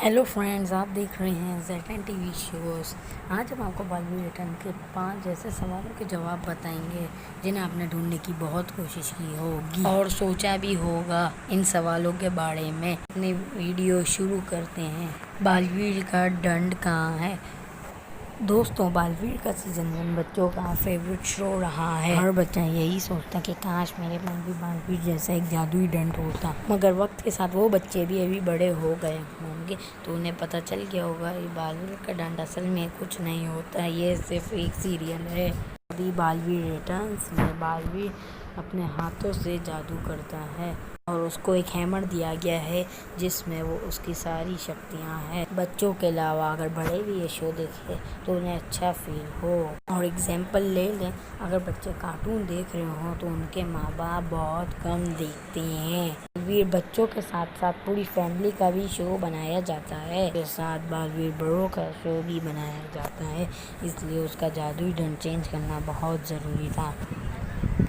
Hello friends, आप देख रहे हैं ज़ेटन टीवी शोज़। आज हम आपको बालवीर रिटर्न के 5 ऐसे सवालों के जवाब बताएंगे जिन्हें आपने ढूंढने की बहुत कोशिश की होगी और सोचा भी होगा इन सवालों के बारे में। अपनी वीडियो शुरू करते हैं। बालवीर का दंड कहाँ है? दोस्तों, बालवीर का सीज़न 1 बच्चों का फेवरेट शो रहा है। हर बच्चा यही सोचता कि काश मेरे मन भी बालवीर जैसा एक जादुई दंड होता। मगर वक्त के साथ वो बच्चे भी अभी बड़े हो गए होंगे तो उन्हें पता चल गया होगा ये बालवीर का दंड असल में कुछ नहीं होता, ये सिर्फ एक सीरियल है। अभी बालवीर रिटर्न्स में बालवीर अपने हाथों से जादू करता है और उसको एक हैमर दिया गया है जिसमें वो उसकी सारी शक्तियां हैं। बच्चों के अलावा अगर बड़े भी ये शो देखें तो उन्हें अच्छा फील हो। और एग्जाम्पल ले लें, अगर बच्चे कार्टून देख रहे हो तो उनके माँ बाप बहुत कम देखते हैं। बालवीर बच्चों के साथ साथ पूरी फैमिली का भी शो बनाया जाता है। के साथ बालवीर बड़ों का शो भी बनाया जाता है, इसलिए उसका जादुई दंड चेंज करना बहुत ज़रूरी था।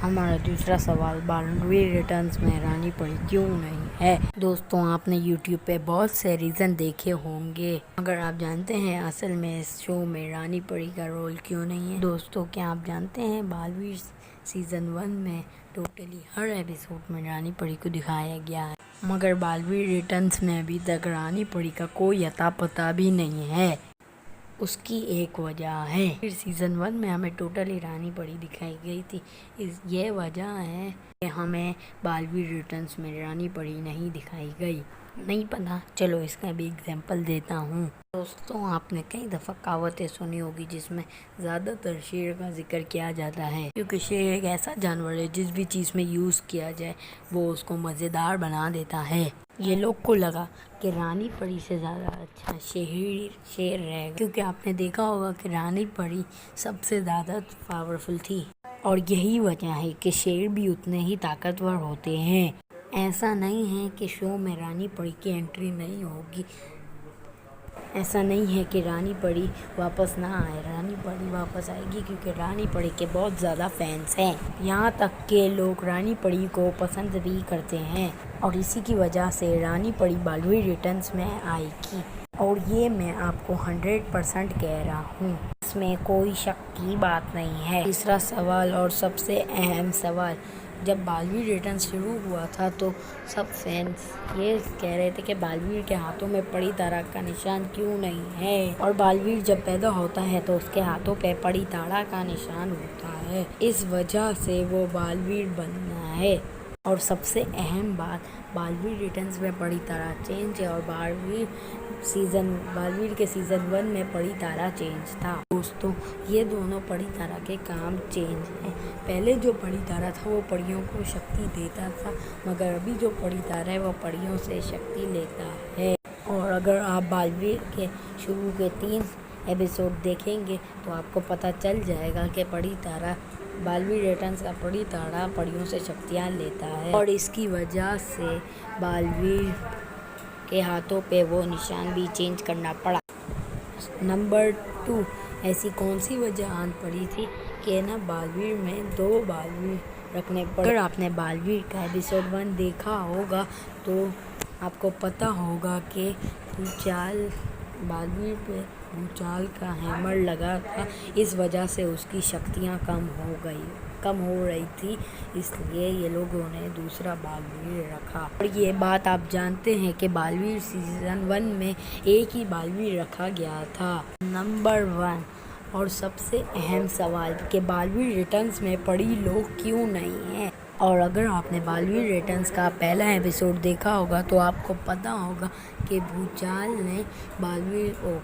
हमारा दूसरा सवाल, बालवीर रिटर्न्स में रानी परी क्यों नहीं है? दोस्तों, आपने YouTube पे बहुत से रीज़न देखे होंगे, मगर आप जानते हैं असल में इस शो में रानी परी का रोल क्यों नहीं है? दोस्तों, क्या आप जानते हैं बालवीर सीज़न 1 में टोटली हर एपिसोड में रानी परी को दिखाया गया है, मगर बालवीर रिटर्न्स में अभी तक रानी परी का कोई अता पता भी नहीं है। उसकी एक वजह है, फिर सीज़न 1 में हमें टोटली रानी परी दिखाई गई थी। ये वजह है कि हमें बालवीर रिटर्न्स में रानी परी नहीं दिखाई गई। नहीं पता, चलो इसका भी एग्जांपल देता हूँ। दोस्तों, आपने कई दफ़ा कहावतें सुनी होगी जिसमें ज़्यादातर शेर का जिक्र किया जाता है, क्योंकि शेर एक ऐसा जानवर है जिस भी चीज़ में यूज़ किया जाए वो उसको मज़ेदार बना देता है। ये लोग को लगा कि रानी परी से ज़्यादा अच्छा शेर रहेगा, क्योंकि आपने देखा होगा कि रानी परी सबसे ज़्यादा पावरफुल थी और यही वजह है कि शेर भी उतने ही ताकतवर होते हैं। ऐसा नहीं है कि शो में रानी परी की एंट्री नहीं होगी, ऐसा नहीं है कि रानी परी वापस ना आए। रानी परी वापस आएगी, क्योंकि रानी परी के बहुत ज़्यादा फैंस हैं। यहाँ तक के लोग रानी परी को पसंद भी करते हैं और इसी की वजह से रानी परी बालवीर रिटर्न्स में आएगी। और ये मैं आपको 100% कह रहा हूँ, इसमें कोई शक की बात नहीं है। तीसरा सवाल और सबसे अहम सवाल, जब बालवीर रिटर्न शुरू हुआ था तो सब फैंस ये कह रहे थे कि बालवीर के हाथों में परी तारा का निशान क्यों नहीं है, और बालवीर जब पैदा होता है तो उसके हाथों पे परी तारा का निशान होता है, इस वजह से वो बालवीर बनना है। और सबसे अहम बात, बालवीर रिटर्न्स में परी तारा चेंज है और बालवीर के सीज़न 1 में परी तारा चेंज था। दोस्तों, ये दोनों परी तारा के काम चेंज हैं। पहले जो परी तारा था वो परियों को शक्ति देता था, मगर अभी जो परी तारा है वो परियों से शक्ति लेता है। और अगर आप बालवीर के शुरू के 3 एपिसोड देखेंगे तो आपको पता चल जाएगा कि बालवीर रिटर्न्स का परी तारा परियों से शक्तियाँ लेता है और इसकी वजह से बालवीर के हाथों पे वो निशान भी चेंज करना पड़ा। नंबर 2, ऐसी कौन सी वजह आन पड़ी थी कि ना बालवीर में 2 बालवीर रखने पड़े? अगर आपने बालवीर का एपिसोड 1 देखा होगा तो आपको पता होगा कि बालवीर पे भूचाल का हैमर लगा था, इस वजह से उसकी शक्तियाँ कम हो रही थी, इसलिए ये लोगों ने दूसरा बालवीर रखा। और ये बात आप जानते हैं कि बालवीर सीज़न 1 में एक ही बालवीर रखा गया था। नंबर 1 और सबसे अहम सवाल कि बालवीर रिटर्न्स में परी लोग क्यों नहीं हैं? और अगर आपने बालवीर रिटर्न्स का पहला एपिसोड देखा होगा तो आपको पता होगा कि भूचाल ने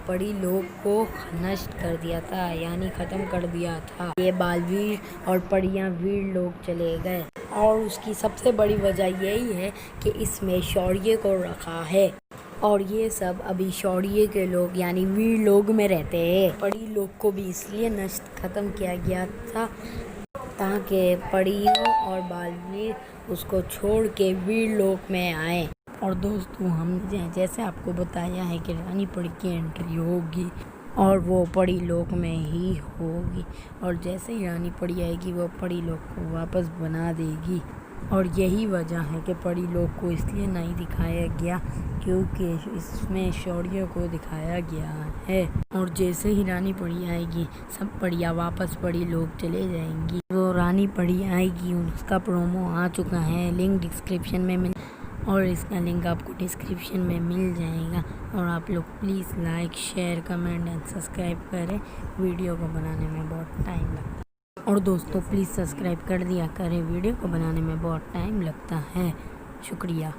परी लोग को नष्ट कर दिया था, यानी ख़त्म कर दिया था। ये बालवीर और परियां वीर लोग चले गए और उसकी सबसे बड़ी वजह यही है कि इसमें शौर्य को रखा है और ये सब अभी शौर्य के लोग यानी वीर लोग में रहते हैं। परी लोग को भी इसलिए ख़त्म किया गया था ताकि परियों और बालवीर उसको छोड़ के वीर लोक में आए। और दोस्तों, हमने जैसे आपको बताया है कि रानी परी की एंट्री होगी और वो परी लोक में ही होगी, और जैसे ही रानी परी आएगी वो परी लोक को वापस बना देगी। और यही वजह है कि परी लोग को इसलिए नहीं दिखाया गया क्योंकि इसमें शौर्य को दिखाया गया है। और जैसे ही रानी परी आएगी सब परियां वापस परी लोग चले जाएंगी। वो रानी परी आएगी उसका प्रोमो आ चुका है, लिंक डिस्क्रिप्शन में मिल और इसका लिंक आपको डिस्क्रिप्शन में मिल जाएगा। और आप लोग please like share comment and subscribe करें, वीडियो को बनाने में बहुत टाइम लगता है। और दोस्तों प्लीज़ सब्सक्राइब कर दिया करें, वीडियो को बनाने में बहुत टाइम लगता है। शुक्रिया।